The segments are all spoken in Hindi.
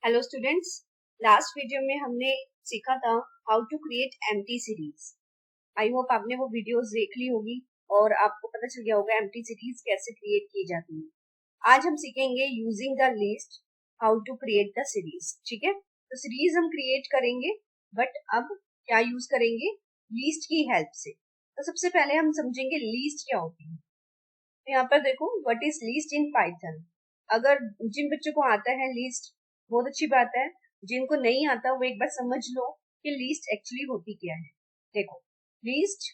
हेलो स्टूडेंट्स, लास्ट वीडियो में हमने सीखा था how to create empty series. I hope आपने वो वीडियोस देख ली होगी और आपको पता चल गया होगा एम्प्टी सीरीज कैसे क्रिएट की जाती है। आज हम सीखेंगे using the list how to create the series. ठीक है, तो सीरीज हम क्रिएट करेंगे, बट अब क्या यूज करेंगे? लिस्ट की हेल्प से। तो सबसे पहले हम समझेंगे लिस्ट क्या होती है। तो यहाँ पर देखो, what is list in Python. अगर जिन बच्चों को आता है लिस्ट, बहुत अच्छी बात है। जिनको नहीं आता वो एक बार समझ लो कि लिस्ट एक्चुअली होती क्या है। देखो, लिस्ट,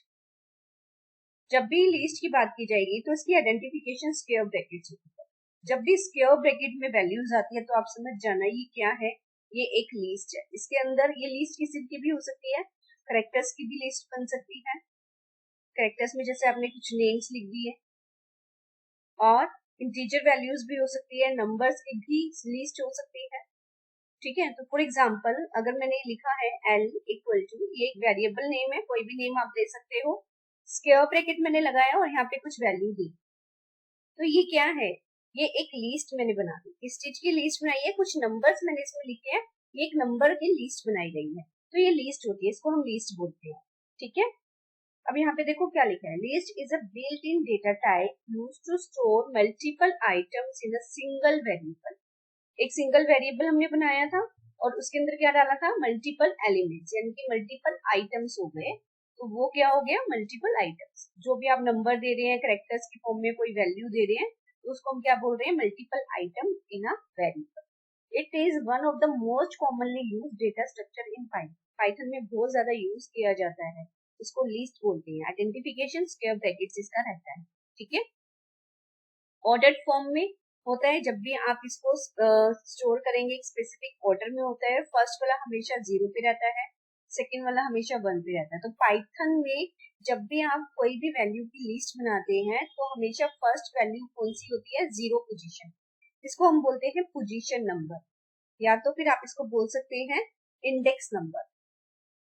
जब भी लिस्ट की बात की जाएगी तो इसकी आइडेंटिफिकेशन स्क्वायर ब्रैकेट से होती है। जब भी स्क्वायर ब्रैकेट में वैल्यूज आती है तो आप समझ जाना ये क्या है, ये एक लिस्ट है। इसके अंदर ये लिस्ट किसी की भी हो सकती है, करेक्टर्स की भी लिस्ट बन सकती है। करेक्टर्स में जैसे आपने कुछ नेम्स लिख दिए, और इंटीजर वैल्यूज भी हो सकती है, नंबर्स की भी लिस्ट हो सकती है। ठीक है, तो फॉर एग्जांपल अगर मैंने लिखा है l इक्वल टू, ये एक वेरिएबल नेम है, कोई भी नेम आप दे सकते हो। स्क्वायर ब्रैकेट मैंने लगाया और यहाँ पे कुछ वैल्यू दी, तो ये क्या है? ये एक लिस्ट मैंने बना दी। किस चीज की लिस्ट बनाई है? कुछ नंबर्स मैंने इसमें लिखे हैं, ये एक नंबर की लिस्ट बनाई गई है, तो ये लिस्ट होती है, इसको हम लिस्ट बोलते हैं। ठीक है, अब यहाँ पे देखो क्या लिखा है, list is a built in data type used to store multiple items in a single variable. एक सिंगल वेरिएबल हमने बनाया था और उसके अंदर क्या डाला था? मल्टीपल एलिमेंट्स, यानी कि मल्टीपल आइटम्स हो गए। तो वो क्या हो गया? Multiple items. जो भी आप नंबर दे रहे हैं, कैरेक्टर्स की फॉर्म में कोई वैल्यू दे रहे हैं, तो उसको हम क्या बोल रहे हैं? Multiple item in a variable. It is one of the most commonly used data structure in Python. Python में बहुत ज्यादा यूज किया जाता है, इसको लिस्ट बोलते हैं। आइडेंटिफिकेशन स्क्वायर ब्रैकेट्स इसका रहता है। ठीक है, ऑर्डर्ड फॉर्म में होता है। जब भी आप इसको स्टोर करेंगे, एक स्पेसिफिक ऑर्डर में होता है। फर्स्ट वाला हमेशा 0 पे रहता है, सेकंड वाला हमेशा 1 पे रहता है। तो पाइथन में जब भी आप कोई भी वैल्यू की लिस्ट बनाते हैं तो हमेशा फर्स्ट वैल्यू कौन सी होती है? 0 पोजीशन। इसको हम बोलते हैं पोजीशन नंबर, या तो फिर आप इसको बोल सकते हैं इंडेक्स नंबर।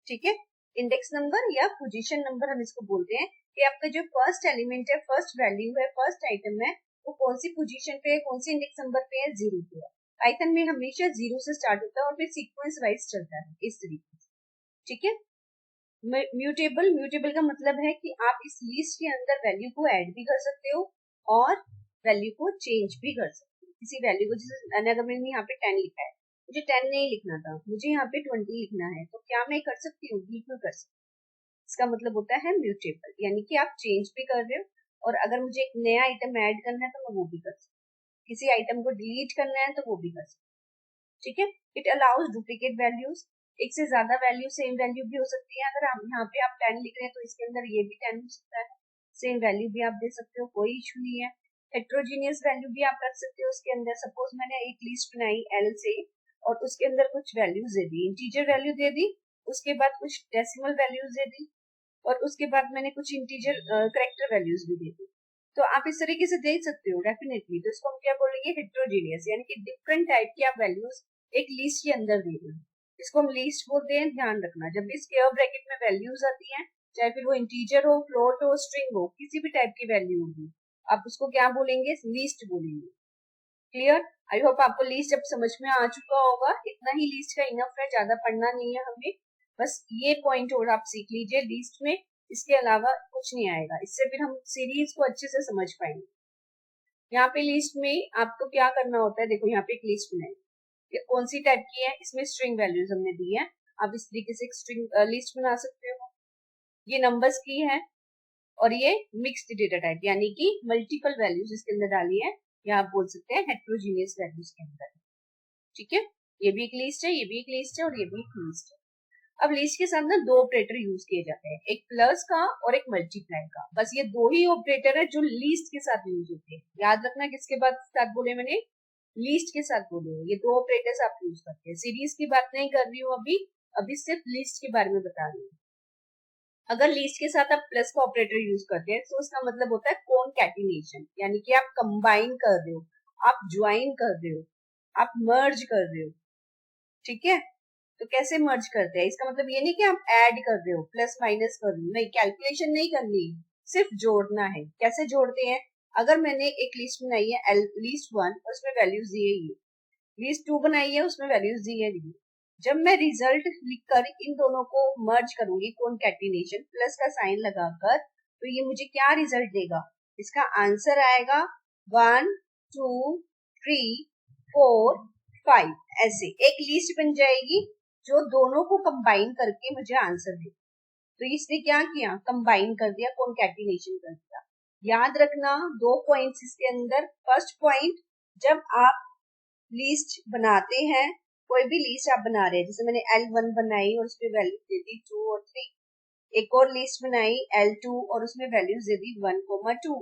ठीक है, इंडेक्स नंबर या पोजीशन नंबर हम इसको बोलते हैं कि आपका जो फर्स्ट एलिमेंट है, फर्स्ट वैल्यू है, फर्स्ट आइटम है, वो कौन सी पोजीशन पे है, कौन सी इंडेक्स नंबर पे है? 0 पे है। पाइथन में हमेशा 0 से स्टार्ट होता है और फिर सीक्वेंस वाइज चलता है इस तरीके से। ठीक है, म्यूटेबल, म्यूटेबल का मतलब है कि आप इस लिस्ट के अंदर वैल्यू को ऐड भी कर सकते हो और वैल्यू को चेंज भी कर सकते हो। किसी वैल्यू को, जैसे अगर मैंने यहाँ पे 10 लिखा है, मुझे 10 नहीं लिखना था, मुझे यहाँ पे 20 लिखना है, तो क्या मैं कर सकती हूँ? बिल्कुल कर सकती हूँ। इसका मतलब होता है म्यूटेबल, यानी कि आप चेंज भी कर रहे हो, और अगर मुझे एक नया आइटम ऐड करना है तो मैं वो भी कर सकती हूँ। किसी आइटम को डिलीट करना है तो वो भी कर सकती हूँ। ठीक है, इट अलाउज डुप्लीकेट वैल्यूज। एक से ज्यादा वैल्यू, सेम वैल्यू भी हो सकती है। अगर आप यहाँ पे आप 10 लिख रहे हैं तो इसके अंदर ये भी 10 हो सकता है। सेम वैल्यू भी आप दे सकते हो, कोई इशू नहीं है। हेट्रोजीनियस वैल्यू भी आप रख सकते हो उसके अंदर। सपोज मैंने एक लिस्ट बनाई एल से और उसके अंदर कुछ वैल्यूज दे दी, इंटीजर वैल्यू दे दी, उसके बाद कुछ डेसिमल वैल्यूज दे दी, और उसके बाद मैंने कुछ इंटीजर करेक्टर वैल्यूज भी दे दी। तो आप इस तरीके से देख सकते हो डेफिनेटली। तो इसको हम क्या बोलेंगे? हेट्रोजीनियस, यानी कि डिफरेंट टाइप की आप वैल्यूज एक लिस्ट के अंदर दे रहे हो। इसको हम लिस्ट बोलते हैं। ध्यान रखना, जब भी स्क्वायर ब्रैकेट में वैल्यूज आती हैं, चाहे फिर वो इंटीजर हो, फ्लोट हो, स्ट्रिंग हो, किसी भी टाइप की वैल्यू होगी, आप उसको क्या बोलेंगे? लिस्ट बोलेंगे। क्लियर? आई होप आपको लिस्ट अब समझ में आ चुका होगा। इतना ही लिस्ट का इनफ है, ज्यादा पढ़ना नहीं है हमें। बस ये पॉइंट और आप सीख लीजिए लिस्ट में, इसके अलावा कुछ नहीं आएगा। इससे फिर हम सीरीज को अच्छे से समझ पाएंगे। यहाँ पे लिस्ट में आपको क्या करना होता है? देखो, यहाँ पे एक लिस्ट बनाई, ये कौन सी टाइप की है? इसमें स्ट्रिंग वैल्यूज हमने दी है। आप इस तरीके से एक स्ट्रिंग लिस्ट बना सकते हो। ये नंबर्स की है और ये मिक्स्ड डेटा टाइप, यानी कि मल्टीपल वैल्यूज इसके अंदर डाली है, या आप बोल सकते हैं हेट्रोजीनियस वैल्यूज के अंदर। ठीक है, ये भी एक लिस्ट है, ये भी एक लिस्ट है, और ये भी एक लिस्ट है। अब लिस्ट के साथ ना दो ऑपरेटर यूज किए जाते हैं, एक प्लस का और एक मल्टीप्लाई का। बस ये दो ही ऑपरेटर है जो लिस्ट के साथ यूज होते हैं। याद रखना किसके साथ बोले मैंने? लिस्ट के साथ बोले। ये दो ऑपरेटर्स आप यूज करते हैं। सीरीज की बात नहीं कर रही हूँ अभी, अभी सिर्फ लिस्ट के बारे में बता रही हूँ। अगर लिस्ट के साथ आप प्लस का ऑपरेटर यूज करते हैं तो उसका मतलब होता है कॉनकैटिनेशन, यानी कि आप कंबाइन कर रहे हो, आप ज्वाइन कर रहे हो, आप मर्ज कर रहे हो। ठीक है, तो कैसे मर्ज करते हैं? इसका मतलब ये नहीं कि आप ऐड कर रहे हो, प्लस माइनस कर रहे हो, नहीं, कैलकुलेशन नहीं करनी, सिर्फ जोड़ना है। कैसे जोड़ते हैं? अगर मैंने एक लिस्ट बनाई है लिस्ट 1, उसमें वैल्यूज दी है ये, लीस्ट 2 बनाई है, उसमें वैल्यूज दी है दी। जब मैं रिजल्ट लिखकर इन दोनों को मर्ज करूंगी कॉन्कैटिनेशन प्लस का साइन लगाकर, तो ये मुझे क्या रिजल्ट देगा? इसका आंसर आएगा 1 2 3 4 5, ऐसे एक लिस्ट बन जाएगी जो दोनों को कंबाइन करके मुझे आंसर दे। तो इसने क्या किया? कंबाइन कर दिया, कॉन्कैटिनेशन कर दिया। याद रखना 2 पॉइंट्स इसके अंदर। फर्स्ट पॉइंट, जब आप लिस्ट बनाते हैं, कोई भी लिस्ट आप बना रहे हैं, जैसे मैंने L1 बनाई और उसमें वैल्यू दे दी 2 और 3, एक और लिस्ट बनाई L2 और उसमें वैल्यू दे दी 1,2।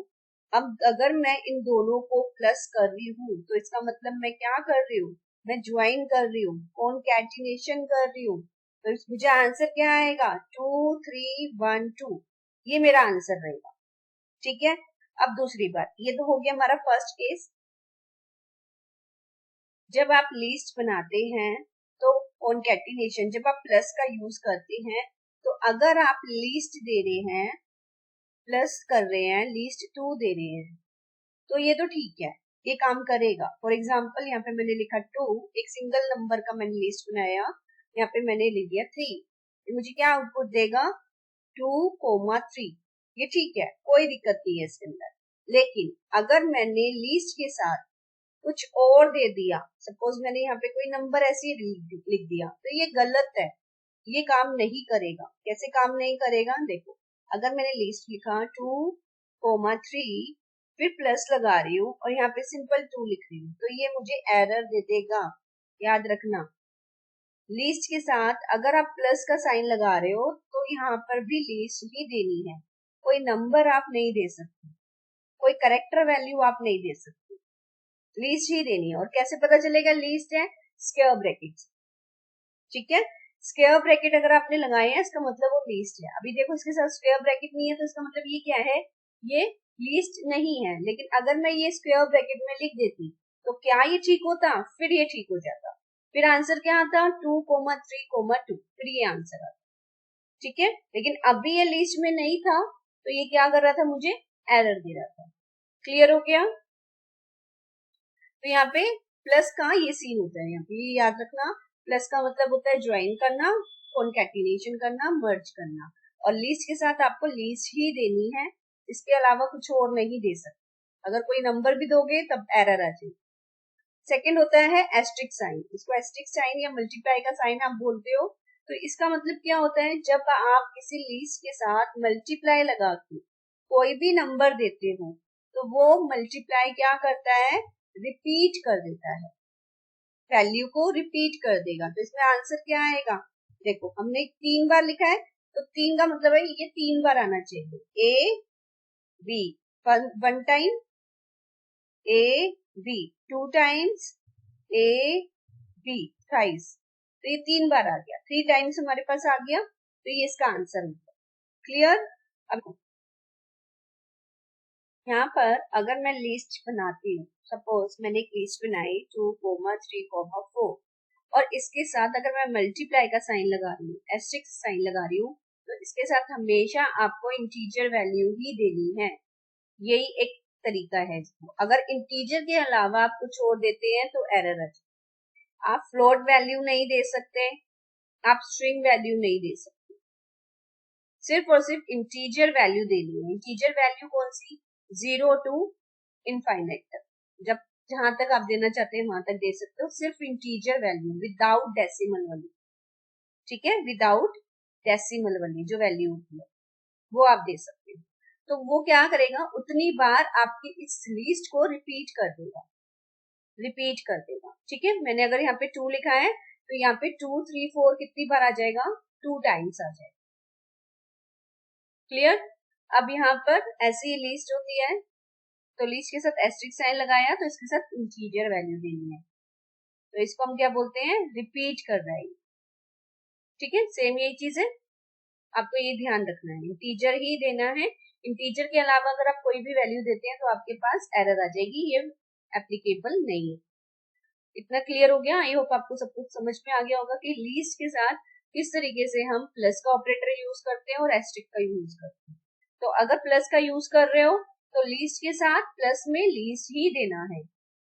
अब अगर मैं इन दोनों को प्लस कर रही हूँ तो इसका मतलब मैं क्या कर रही हूँ? मैं ज्वाइन कर रही हूँ, कॉन्कैटिनेशन कर रही हूँ। तो मुझे आंसर क्या आएगा? 2 3 1 2, ये मेरा आंसर रहेगा। ठीक है। अब दूसरी बात, ये तो हो गया हमारा फर्स्ट केस। जब आप लिस्ट बनाते हैं तो कॉन्कैटिनेशन, जब आप प्लस का यूज करते हैं, तो अगर आप लिस्ट दे रहे हैं, प्लस कर रहे हैं, लिस्ट 2 दे रहे हैं, तो ये तो ठीक है, ये काम करेगा। फॉर एग्जाम्पल यहाँ पे मैंने लिखा 2, एक सिंगल नंबर का मैंने लिस्ट बनाया, यहाँ पे मैंने लिख दिया 3, मुझे क्या आउटपुट देगा? 2,3। ये ठीक है, कोई दिक्कत नहीं है इसके अंदर। लेकिन अगर मैंने लिस्ट के साथ कुछ और दे दिया, सपोज मैंने यहाँ पे कोई नंबर ऐसे ही लिख दिया, तो ये गलत है, ये काम नहीं करेगा। कैसे काम नहीं करेगा? देखो, अगर मैंने लिस्ट लिखा 2,3, फिर प्लस लगा रही हूँ और यहाँ पे सिंपल 2 लिख रही हूँ, तो ये मुझे एरर दे देगा। याद रखना, लिस्ट के साथ अगर आप प्लस का साइन लगा रहे हो तो यहाँ पर भी लिस्ट ही देनी है, कोई नंबर आप नहीं दे सकते, कोई करेक्टर वैल्यू आप नहीं दे सकते, लीस्ट ही देनी है। और कैसे पता चलेगा लीस्ट है? Square bracket. ठीक है, स्क्वायर ब्रैकेट अगर आपने लगाए हैं इसका मतलब वो लीस्ट है। अभी देखो इसके साथ स्क्वायर ब्रैकेट नहीं है तो इसका मतलब ये क्या है? ये लीस्ट नहीं है। लेकिन अगर मैं ये स्क्वायर ब्रैकेट में लिख देती तो क्या ये ठीक होता? फिर ये ठीक हो जाता, फिर आंसर क्या आता? 2,3,2, फिर ये आंसर आता। ठीक है, लेकिन अभी ये लिस्ट में नहीं था तो ये क्या कर रहा था? मुझे एरर दे रहा था। क्लियर हो गया? तो यहाँ पे प्लस का ये सीन होता है, यहाँ पे ये याद रखना, प्लस का मतलब होता है ज्वाइन करना, कॉन्कैटिनेशन करना, मर्ज करना। और लिस्ट के साथ आपको लिस्ट ही देनी है, इसके अलावा कुछ और नहीं दे सकते। अगर कोई नंबर भी दोगे तब एरर आ जाएगी। सेकंड होता है एस्ट्रिक साइन, इसको एस्ट्रिक साइन या मल्टीप्लाई का साइन आप बोलते हो। तो इसका मतलब क्या होता है? जब आप किसी लिस्ट के साथ मल्टीप्लाई लगा के कोई भी नंबर देते हो तो वो मल्टीप्लाई क्या करता है? रिपीट कर देता है, वैल्यू को रिपीट कर देगा। तो इसमें आंसर क्या आएगा? देखो, हमने 3 बार लिखा है तो 3 का मतलब है ये 3 बार आना चाहिए। A B, 1 time, A B 2 times, A B thrice, तो ये 3 बार आ गया, 3 टाइम्स हमारे पास आ गया, तो ये इसका आंसर होगा। क्लियर? अब यहाँ पर अगर मैं लिस्ट बनाती हूँ, सपोज मैंने एक लिस्ट बनाई 2,3,4, और इसके साथ अगर मैं मल्टीप्लाई का साइन लगा रही हूँ, एस्ट्रिक साइन लगा रही हूँ, तो इसके साथ हमेशा आपको इंटीजर वैल्यू ही देनी है। यही एक तरीका है इसको। अगर इंटीजर के अलावा आप कुछ और देते हैं तो एरर आ जाए। आप फ्लोट वैल्यू नहीं दे सकते, आप स्ट्रिंग वैल्यू नहीं दे सकते, सिर्फ और सिर्फ इंटीजर वैल्यू देनी है। इंटीजर वैल्यू कौन सी? 0 टू इनफाइनाइट तक, जब जहां तक आप देना चाहते हैं वहां तक दे सकते हो, सिर्फ इंटीजर वैल्यू विदाउट डेसिमल वाली। ठीक है, विदाउट डेसिमल वाली जो वैल्यू होती है वो आप दे सकते हो। तो वो क्या करेगा? उतनी बार आपकी इस लिस्ट को रिपीट कर देगा, रिपीट कर देगा। ठीक है, मैंने अगर यहाँ पे 2 लिखा है तो यहाँ पे 2 3 4 कितनी बार आ जाएगा? 2 टाइम्स आ जाएगा। क्लियर? अब यहाँ पर ऐसी लिस्ट होती है तो लिस्ट के साथ एस्ट्रिक साइन लगाया तो इसके साथ इंटीजर वैल्यू देनी है, तो इसको हम क्या बोलते हैं? रिपीट कर रहा है। ठीक है, सेम यही चीज है, आपको ये ध्यान रखना है, इंटीजर ही देना है। इंटीजर के अलावा अगर आप कोई भी वैल्यू देते हैं तो आपके पास एरर आ जाएगी, ये एप्लीकेबल नहीं है। इतना क्लियर हो गया? आई होप आपको सब कुछ समझ में आ गया होगा कि लिस्ट के साथ किस तरीके से हम प्लस का ऑपरेटर यूज करते हैं और एस्ट्रिक का यूज करते हैं। तो अगर प्लस का यूज कर रहे हो तो लिस्ट के साथ प्लस में लिस्ट ही देना है,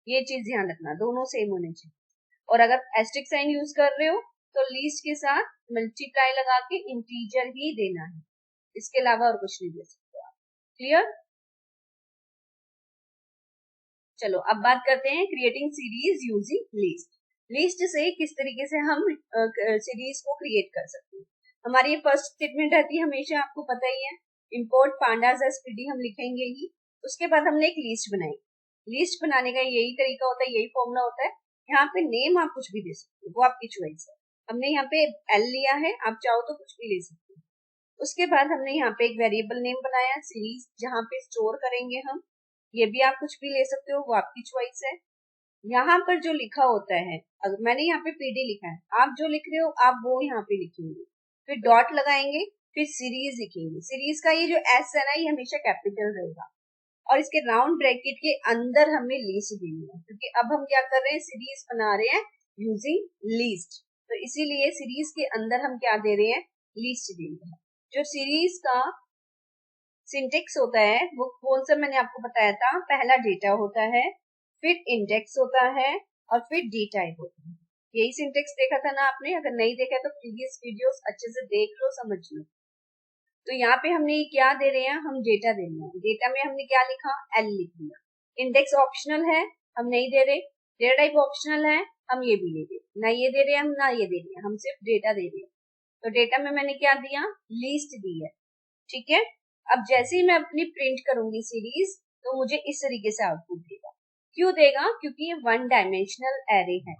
ये चीज ध्यान रखना, दोनों सेम होने चाहिए। और अगर एस्टेरिक साइन यूज कर रहे हो तो लीस्ट के साथ मल्टीप्लाई लगा के इंटीजर ही देना है, इसके अलावा और कुछ नहीं दे सकते आप। क्लियर? चलो अब बात करते हैं creating series using list. List से किस तरीके से हम सीरीज को क्रिएट कर सकते हैं। हमारी ये फर्स्ट स्टेटमेंट रहती है हमेशा, आपको पता ही है, इंपोर्ट पांडास एज पीडी हम लिखेंगे ही। उसके बाद हमने एक लिस्ट बनाई। लिस्ट बनाने का यही तरीका होता है, यही फॉर्मूला होता है। यहाँ पे नेम आप कुछ भी दे सकते हो, वो आपकी चॉइस है। हमने यहाँ पे एल लिया है, आप चाहो तो कुछ भी ले सकते हो। उसके बाद हमने यहाँ पे एक वेरिएबल नेम बनाया सीरीज, जहाँ पे स्टोर करेंगे हम। ये भी आप कुछ भी ले सकते हो, वो आपकी चॉइस है। यहाँ पर जो लिखा होता है, अगर मैंने यहाँ पे पीडी लिखा है, आप जो लिख रहे हो आप वो यहाँ पे लिखेंगे, फिर डॉट लगाएंगे, फिर सीरीज लिखेंगे। सीरीज का ये जो एस है ना, ये हमेशा कैपिटल रहेगा, और इसके राउंड ब्रैकेट के अंदर हमें लिस्ट देनी है, क्योंकि अब हम क्या कर रहे हैं, सीरीज बना रहे हैं यूजिंग लिस्ट। तो इसीलिए सीरीज के अंदर हम क्या दे रहे हैं, लिस्ट दे रहे हैं। जो सीरीज का सिंटेक्स होता है वो कौन सा मैंने आपको बताया था, पहला डेटा होता है, फिर इंडेक्स होता है, और फिर डी टाइप होता है। यही सिंटेक्स देखा था ना आपने, अगर नहीं देखा तो प्रीवियस वीडियोस अच्छे से देख लो, समझ लो। तो यहाँ पे हमने क्या दे रहे हैं, हम डेटा दे रहे हैं। डेटा में हमने क्या लिखा, एल लिख दिया। इंडेक्स ऑप्शनल है, हम नहीं दे रहे। डेटा टाइप ऑप्शनल है, हम ये भी ले रहे, ना ये दे रहे हैं हम, ना ये दे रहे हैं, हम सिर्फ डेटा दे रहे हैं। तो डेटा में मैंने क्या दिया, लिस्ट दी है। ठीक है, अब जैसे ही मैं अपनी प्रिंट करूंगी सीरीज, तो मुझे इस तरीके से आउटपुट देगा। क्यों देगा, क्योंकि ये वन डायमेंशनल एरे है।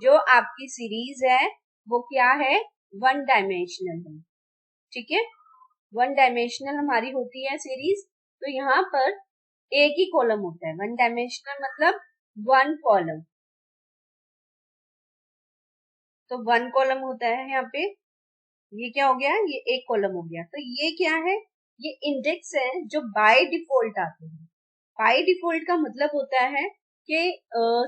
जो आपकी सीरीज है वो क्या है, वन डायमेंशनल है। ठीक है, वन डायमेंशनल हमारी होती है सीरीज। तो यहाँ पर एक ही कॉलम होता है, वन डायमेंशनल मतलब वन कॉलम। तो वन कॉलम होता है यहाँ पे, ये क्या हो गया, ये एक कॉलम हो गया। तो ये क्या है, ये इंडेक्स है जो बाय डिफॉल्ट आते हैं। बाय डिफॉल्ट का मतलब होता है कि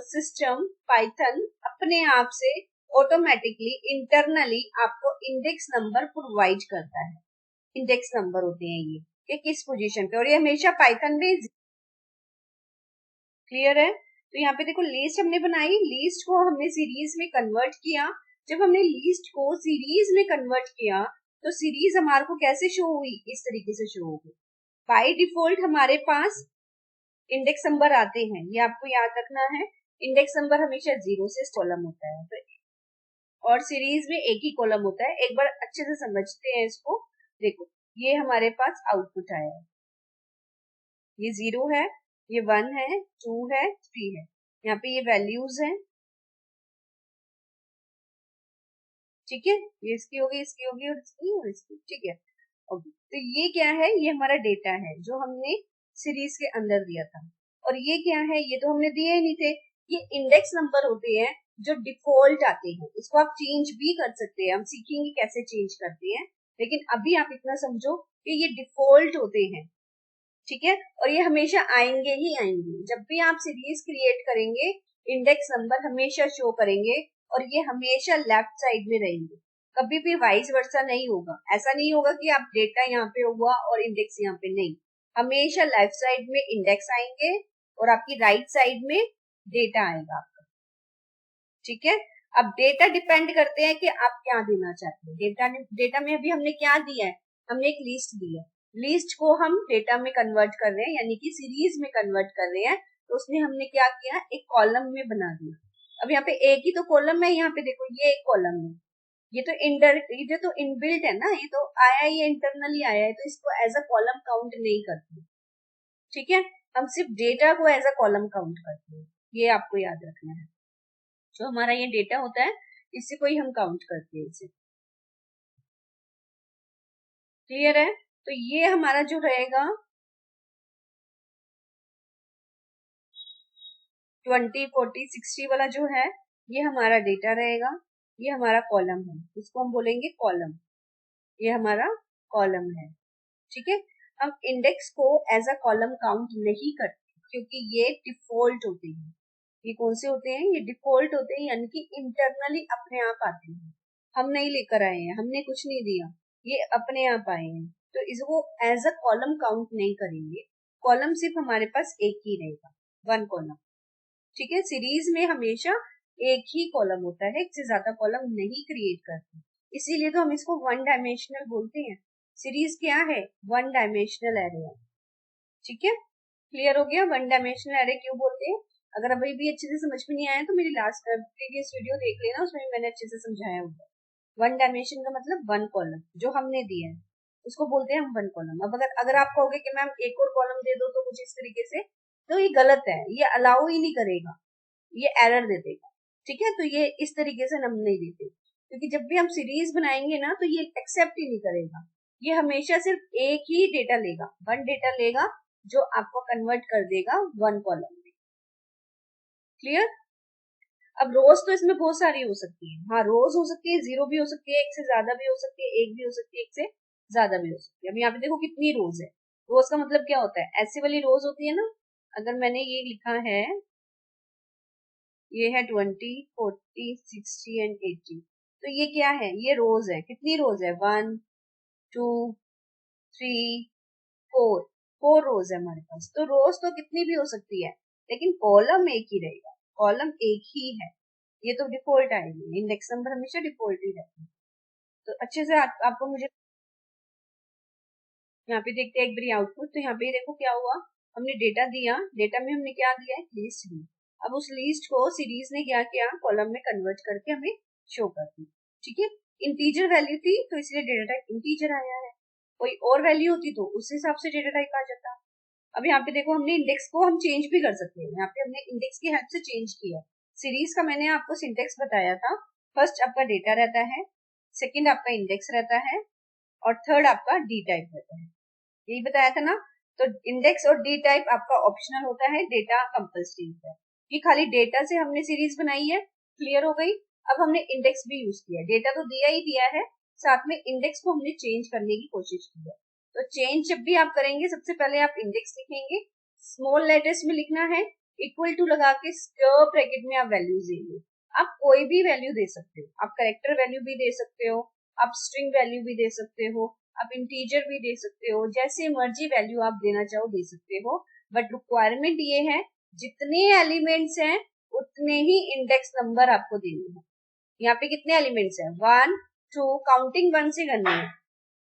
सिस्टम पाइथन अपने आप से ऑटोमेटिकली इंटरनली आपको इंडेक्स नंबर प्रोवाइड करता है। इंडेक्स नंबर होते हैं ये कि किस पोजीशन पे, और ये हमेशा पाइथन में। क्लियर है? तो यहाँ पे देखो, लिस्ट हमने बनाई, लिस्ट को हमने सीरीज में कन्वर्ट किया। जब हमने लिस्ट को सीरीज में कन्वर्ट किया तो सीरीज हमारे को कैसे शो हुई, इस तरीके से शो होगी। बाय डिफॉल्ट हमारे पास इंडेक्स नंबर आते हैं, ये आपको याद रखना है। इंडेक्स नंबर हमेशा 0 से कॉलम होता है, और सीरीज में एक ही कॉलम होता है। एक बार अच्छे से समझते हैं इसको। देखो, ये हमारे पास आउटपुट आया है, ये 0 है, ये 1 है, 2 है, 3 है। यहाँ पे ये वैल्यूज हैं। ठीक है, ये इसकी होगी, इसकी होगी, और इसकी, और इसकी। ठीक है, ओके। तो ये क्या है, ये हमारा डेटा है जो हमने सीरीज के अंदर दिया था। और ये क्या है, ये तो हमने दिए ही नहीं थे। ये इंडेक्स नंबर होते हैं जो डिफॉल्ट आते हैं। इसको आप चेंज भी कर सकते हैं, हम सीखेंगे कैसे चेंज करते हैं, लेकिन अभी आप इतना समझो कि ये डिफॉल्ट होते हैं। ठीक है, और ये हमेशा आएंगे ही आएंगे। जब भी आप सीरीज क्रिएट करेंगे, इंडेक्स नंबर हमेशा शो करेंगे, और ये हमेशा लेफ्ट साइड में रहेंगे। कभी भी वाइस वर्सा नहीं होगा। ऐसा नहीं होगा कि आप डेटा यहाँ पे हुआ और इंडेक्स यहाँ पे नहीं। हमेशा लेफ्ट साइड में इंडेक्स आएंगे और आपकी राइट साइड में डेटा आएगा आपका। ठीक है, अब डेटा डिपेंड करते हैं कि आप क्या देना चाहते हैं। डेटा में अभी हमने क्या दिया है, हमने एक लिस्ट दी है। लिस्ट को हम डेटा में कन्वर्ट कर रहे हैं, यानी कि सीरीज में कन्वर्ट कर रहे हैं। तो उसने हमने क्या किया, एक कॉलम में बना दिया। अब यहाँ पे एक ही तो कॉलम है, यहाँ पे देखो ये एक कॉलम है। ये तो ये तो इनबिल्ट है ना, ये तो आया, ये इंटरनली आया है, तो इसको एज अ कॉलम काउंट नहीं करते। ठीक है, हम सिर्फ डेटा को एज अ कॉलम काउंट करते हैं, ये आपको याद रखना है। जो हमारा ये डेटा होता है, इससे कोई हम काउंट करते हैं इसे। क्लियर है? तो ये हमारा जो रहेगा 20, 40, 60 वाला जो है, ये हमारा डेटा रहेगा। ये हमारा कॉलम है, इसको हम बोलेंगे कॉलम। ये हमारा कॉलम है। ठीक है, हम इंडेक्स को एज अ कॉलम काउंट नहीं करते, क्योंकि ये डिफॉल्ट होते हैं। ये कौन से होते हैं, ये डिफॉल्ट होते हैं, यानी कि इंटरनली अपने आप आते हैं। हम नहीं लेकर आए हैं, हमने कुछ नहीं दिया, ये अपने आप आए हैं। तो इसको एज अ कॉलम काउंट नहीं करेंगे। कॉलम सिर्फ हमारे पास एक ही रहेगा, वन कॉलम। ठीक है, सीरीज में हमेशा एक ही कॉलम होता है, एक से ज्यादा कॉलम नहीं क्रिएट करते, इसीलिए तो हम इसको वन डायमेंशनल बोलते हैं। सीरीज क्या है? वन डायमेंशनल एरे है। ठीक है, क्लियर हो गया? वन डायमेंशनल एरे क्यों बोलते हैं? अगर अभी भी अच्छे से समझ में नहीं आया तो मेरी लास्ट प्रीवियस वीडियो देख लेना, उसमें मैंने अच्छे से समझाया होगा। वन डायमेंशन का मतलब वन कॉलम जो हमने दिया है उसको बोलते हैं हम वन कॉलम। अब अगर अगर आप कहोगे कि मैम एक और कॉलम दे दो तो कुछ इस तरीके से, तो ये गलत है, ये अलाउ ही नहीं करेगा, ये एरर दे देगा। ठीक है, तो ये इस तरीके से हम नहीं देते, क्योंकि जब भी हम सीरीज बनाएंगे ना तो ये एक्सेप्ट ही नहीं करेगा। ये हमेशा सिर्फ एक ही डेटा लेगा, वन डेटा लेगा जो आपको कन्वर्ट कर देगा वन कॉलम में। क्लियर? अब रोज तो इसमें बहुत सारी हो सकती है। हाँ, रोज हो सकती है, जीरो भी हो सकती है, एक से ज्यादा भी हो सकती है, एक भी हो सकती है, एक से ज्यादा भी हो सकती है। अब यहाँ पे देखो कितनी रोज है। रोज का मतलब क्या होता है? ऐसी वाली रोज होती है ना, अगर मैंने ये लिखा है, ये है 20, 40, 60 एंड 80, तो ये क्या है? ये रोज है। कितनी रोज है? 1, 2, 3, 4, 4 रोज है हमारे पास। तो रोज तो कितनी भी हो सकती है, लेकिन कॉलम एक ही रहेगा, कॉलम एक ही है। ये तो डिफॉल्ट आएगी, इंडेक्स नंबर हमेशा डिफॉल्ट ही रहता है। तो अच्छे से आपको मुझे यहाँ पे देखते हैं एक बारी आउटपुट। तो यहाँ पे देखो क्या हुआ, हमने डेटा दिया, डेटा में हमने क्या दिया है? लिस्ट दी। अब उस लिस्ट को सीरीज ने क्या किया? कॉलम में कन्वर्ट करके हमें शो कर दी। ठीक है, इंटीजर वैल्यू थी तो इसलिए डेटा टाइप इंटीजर आया है। कोई और वैल्यू होती तो उस हिसाब से डेटा टाइप आ जाता। अब यहाँ पे देखो, हमने इंडेक्स को हम चेंज भी कर सकते हैं। यहाँ पे हमने इंडेक्स की हेल्प से चेंज किया। सीरीज का मैंने आपको सिंटेक्स बताया था। फर्स्ट आपका डेटा रहता है, सेकंड आपका इंडेक्स रहता है, और थर्ड आपका डी टाइप रहता है। यही बताया था ना? तो इंडेक्स और डी टाइप आपका ऑप्शनल होता है, डेटा कंपल्सरी होता है। ये खाली डेटा से हमने सीरीज बनाई है, क्लियर हो गई। अब हमने इंडेक्स भी यूज किया, डेटा तो दिया ही दिया है, साथ में इंडेक्स को हमने चेंज करने की कोशिश की है। तो चेंज जब भी आप करेंगे, सबसे पहले आप इंडेक्स लिखेंगे, स्मॉल लेटर्स में लिखना है, इक्वल टू लगा के स्क्वायर ब्रैकेट में आप वैल्यूज देंगे। आप कोई भी वैल्यू दे सकते हो, आप कैरेक्टर वैल्यू भी दे सकते हो, आप स्ट्रिंग वैल्यू भी दे सकते हो, आप इंटीजर भी दे सकते हो, जैसे मर्जी वैल्यू आप देना चाहो दे सकते हो। बट रिक्वायरमेंट ये है, जितने एलिमेंट्स हैं उतने ही इंडेक्स नंबर आपको देने हैं। यहाँ पे कितने एलिमेंट्स हैं? 1, 2, काउंटिंग 1 से करनी है,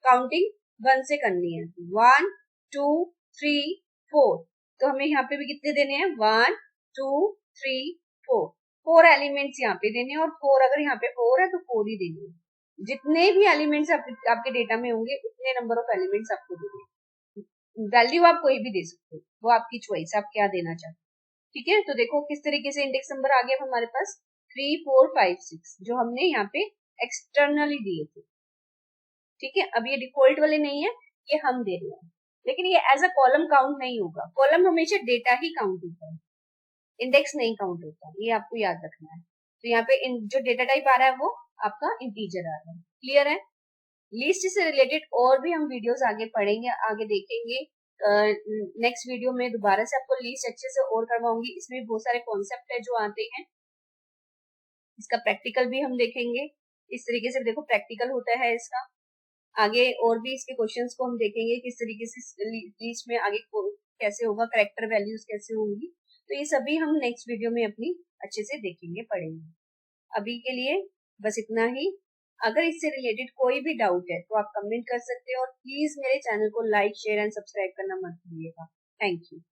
काउंटिंग 1 से करनी है। 1, 2, 3, 4, तो हमें यहाँ पे भी कितने देने हैं? 1, 2, 3, 4, 4 एलिमेंट्स यहाँ पे देने हैं, और 4 अगर यहाँ पे 4 है तो 4 ही देने हैं। जितने भी एलिमेंट्स आपके डेटा में होंगे उतने नंबर ऑफ एलिमेंट्स आपको देने हैं। वैल्यू आप कोई भी दे सकते हो, वो आपकी चॉइस, आप क्या देना चाहते हो। ठीक है, तो देखो किस तरीके से इंडेक्स नंबर आ गया हमारे पास 3, 4, 5, 6, जो हमने यहाँ पे एक्सटर्नली दिए थे। ठीक है, अब ये डिफॉल्ट वाले नहीं है, ये हम दे रहे हैं, लेकिन ये एज अ कॉलम काउंट नहीं होगा। कॉलम हमेशा डेटा ही काउंट होता है, इंडेक्स नहीं काउंट होता, ये आपको याद रखना है। तो यहाँ पे जो डेटा टाइप आ रहा है वो आपका इंटीजर आ रहा है। क्लियर है? लिस्ट से रिलेटेड और भी हम वीडियोस आगे पढ़ेंगे, आगे देखेंगे। नेक्स्ट वीडियो में दोबारा से आपको लिस्ट अच्छे से और करवाऊंगी। इसमें बहुत सारे कॉन्सेप्ट है जो आते हैं, इसका प्रैक्टिकल भी हम देखेंगे। इस तरीके से देखो प्रैक्टिकल होता है इसका। आगे और भी इसके क्वेश्चंस को हम देखेंगे, किस तरीके से लिस्ट में आगे कैसे होगा, करेक्टर वैल्यूज कैसे होंगी। तो ये सभी हम नेक्स्ट वीडियो में अपनी अच्छे से देखेंगे, पढ़ेंगे। अभी के लिए बस इतना ही। अगर इससे रिलेटेड कोई भी डाउट है तो आप कमेंट कर सकते हो, और प्लीज मेरे चैनल को लाइक, शेयर एंड सब्सक्राइब करना मत भूलिएगा। Thank you.